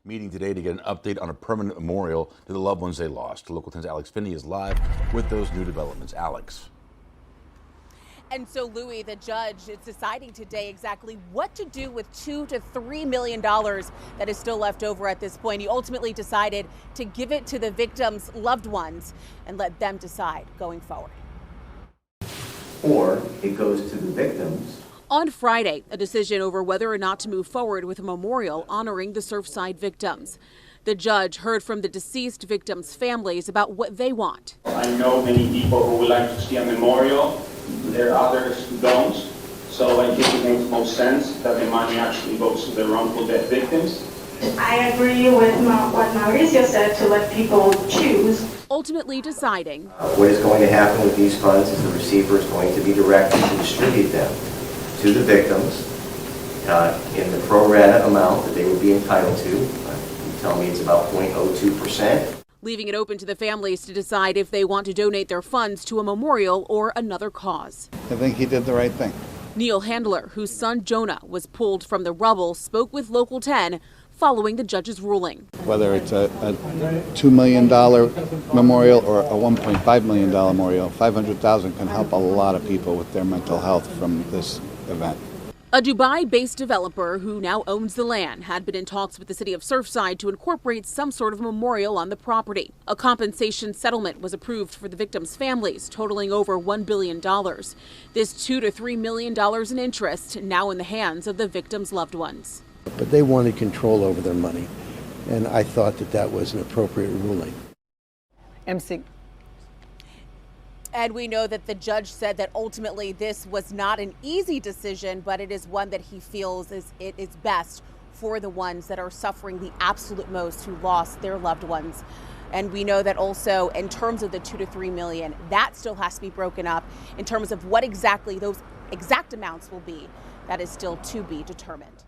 meeting today to get an update on a permanent memorial to the loved ones they lost. Local 10's Alex Finney is live with those new developments. Alex. And so, Louis, the judge is deciding today exactly what to do with $2 to $3 million that is still left over at this point. He ultimately decided to give it to the victims' loved ones and let them decide going forward. Or it goes to the victims. On Friday, a decision over whether or not to move forward with a memorial honoring the Surfside victims. The judge heard from the deceased victims' families about what they want. I know many people who would like to see a memorial. There are others who don't. So I think it makes most sense that the money actually goes to the wrongful death victims. I agree with what Mauricio said, to let people choose. Ultimately deciding What is going to happen with these funds is the receiver is going to be directed to distribute them to the victims in the pro rata amount that they would be entitled to. You tell me it's about 0.02%. leaving it open to the families to decide if they want to donate their funds to a memorial or another cause. I think he did the right thing. Neil Handler, whose son Jonah was pulled from the rubble, spoke with Local 10 following the judge's ruling. Whether it's a $2 million memorial or a $1.5 million memorial, $500,000 can help a lot of people with their mental health from this event. A Dubai-based developer who now owns the land had been in talks with the city of Surfside to incorporate some sort of memorial on the property. A compensation settlement was approved for the victims' families, totaling over $1 billion. This $2 to $3 million in interest now in the hands of the victims' loved ones. But they wanted control over their money, and I thought that that was an appropriate ruling. MC. And we know that the judge said that ultimately this was not an easy decision, but it is one that he feels is best for the ones that are suffering the absolute most, who lost their loved ones. And we know that also in terms of the $2 to $3 million, that still has to be broken up in terms of what exactly those exact amounts will be. That is still to be determined.